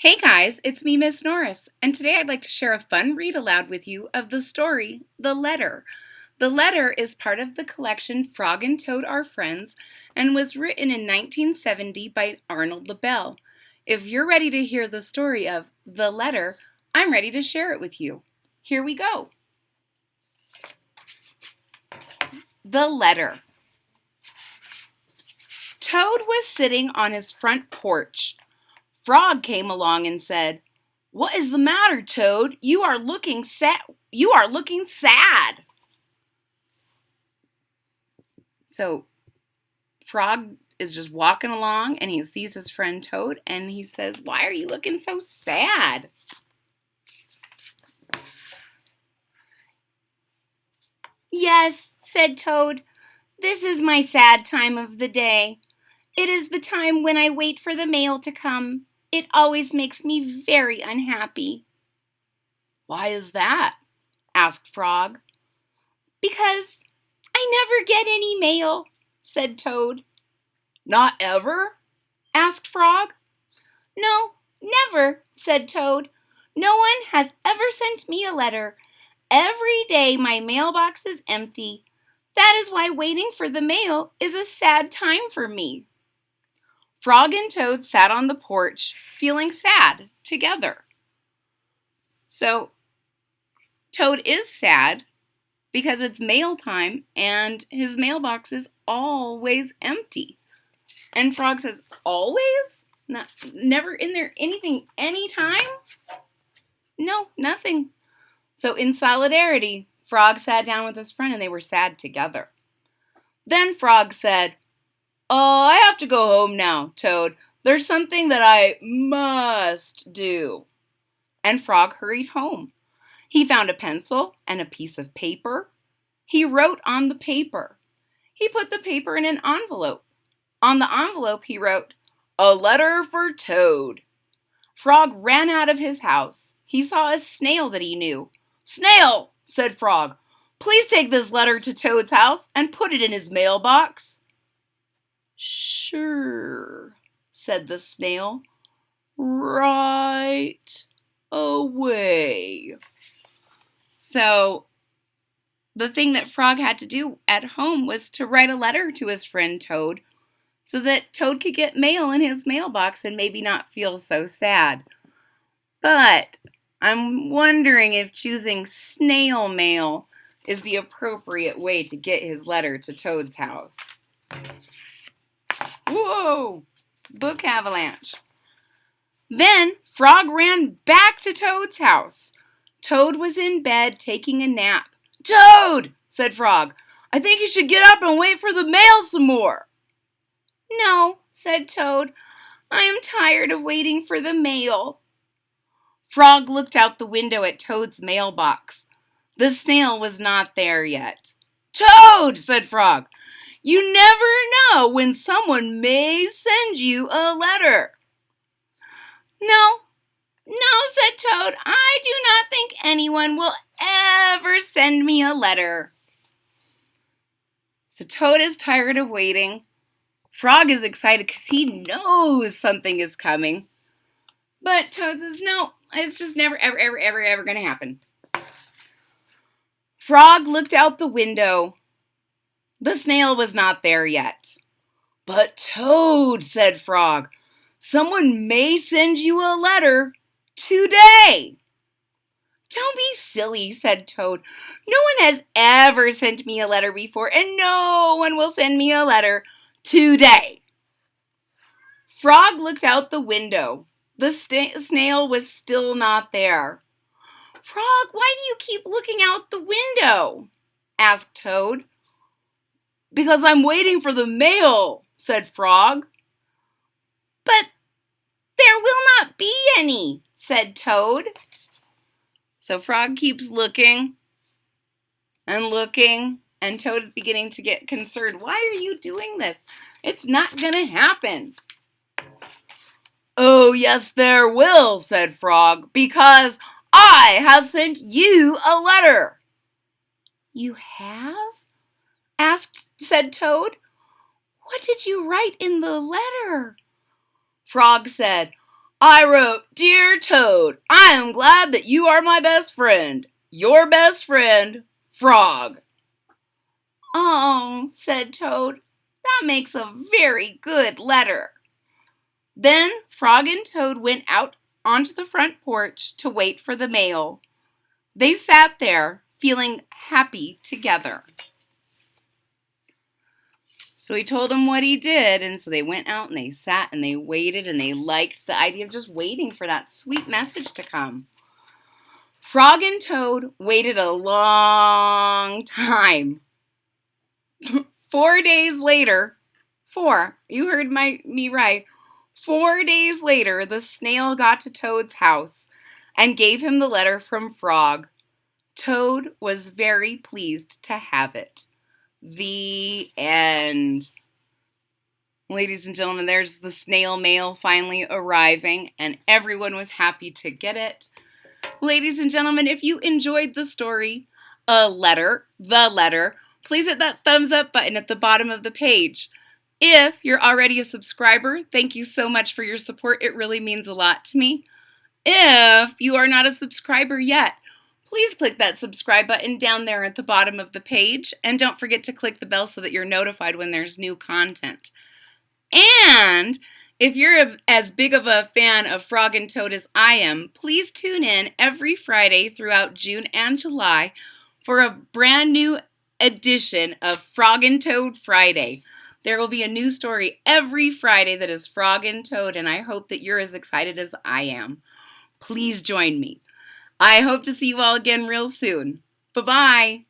Hey guys, it's me, Miss Norris, and today I'd like to share a fun read aloud with you of the story, The Letter. The Letter is part of the collection Frog and Toad Are Friends and was written in 1970 by Arnold Lobel. If you're ready to hear the story of The Letter, I'm ready to share it with you. Here we go. The Letter. Toad was sitting on his front porch. Frog came along and said, "What is the matter, Toad? You are looking sad. So Frog is just walking along and he sees his friend Toad and he says, "Why are you looking so sad?" "Yes," said Toad, "this is my sad time of the day. It is the time when I wait for the mail to come. It always makes me very unhappy." "Why is that?" asked Frog. "Because I never get any mail," said Toad. "Not ever?" asked Frog. "No, never," said Toad. "No one has ever sent me a letter. Every day my mailbox is empty. That is why waiting for the mail is a sad time for me." Frog and Toad sat on the porch, feeling sad together. So, Toad is sad because it's mail time and his mailbox is always empty. And Frog says, "Always? Never in there anything anytime?" "No, nothing." So in solidarity, Frog sat down with his friend and they were sad together. Then Frog said, "Oh, I have to go home now, Toad. There's something that I must do." And Frog hurried home. He found a pencil and a piece of paper. He wrote on the paper. He put the paper in an envelope. On the envelope he wrote, "A letter for Toad." Frog ran out of his house. He saw a snail that he knew. "Snail," said Frog, "please take this letter to Toad's house and put it in his mailbox." "Sure," said the snail, "right away." So the thing that Frog had to do at home was to write a letter to his friend Toad so that Toad could get mail in his mailbox and maybe not feel so sad. But I'm wondering if choosing snail mail is the appropriate way to get his letter to Toad's house. Whoa! Book avalanche. Then Frog ran back to Toad's house. Toad was in bed taking a nap. "Toad," said Frog, "I think you should get up and wait for the mail some more." "No," said Toad, "I am tired of waiting for the mail." Frog looked out the window at Toad's mailbox. The snail was not there yet. "Toad," said Frog, "you never know when someone may send you a letter." "No, no," said Toad, "I do not think anyone will ever send me a letter." So Toad is tired of waiting. Frog is excited because he knows something is coming. But Toad says, "No, it's just never, ever going to happen." Frog looked out the window. The snail was not there yet. "But Toad," said Frog, "someone may send you a letter today." "Don't be silly," said Toad. "No one has ever sent me a letter before, and no one will send me a letter today." Frog looked out the window. The snail was still not there. "Frog, why do you keep looking out the window?" asked Toad. "Because I'm waiting for the mail," said Frog. "But there will not be any," said Toad. So Frog keeps looking, and Toad is beginning to get concerned. "Why are you doing this? It's not going to happen." "Oh, yes, there will," said Frog, "because I have sent you a letter." "You have?" said Toad. "What did you write in the letter?" Frog said, I wrote, Dear Toad, I am glad that you are my best friend. Your best friend, Frog. Oh, said Toad, that makes a very good letter. Then Frog and Toad went out onto the front porch to wait for the mail. They sat there, feeling happy together. So he told them what he did, and so they went out and they sat and they waited and they liked the idea of just waiting for that sweet message to come. Frog and Toad waited a long time. 4 days later, you heard me right. 4 days later, the snail got to Toad's house and gave him the letter from Frog. Toad was very pleased to have it. The end. Ladies and gentlemen, there's the snail mail finally arriving, and everyone was happy to get it. Ladies and gentlemen, if you enjoyed the story, the letter, please hit that thumbs up button at the bottom of the page. If you're already a subscriber, thank you so much for your support. It really means a lot to me. If you are not a subscriber yet, please click that subscribe button down there at the bottom of the page, and don't forget to click the bell so that you're notified when there's new content. And if you're as big of a fan of Frog and Toad as I am, please tune in every Friday throughout June and July for a brand new edition of Frog and Toad Friday. There will be a new story every Friday that is Frog and Toad, and I hope that you're as excited as I am. Please join me. I hope to see you all again real soon. Bye-bye.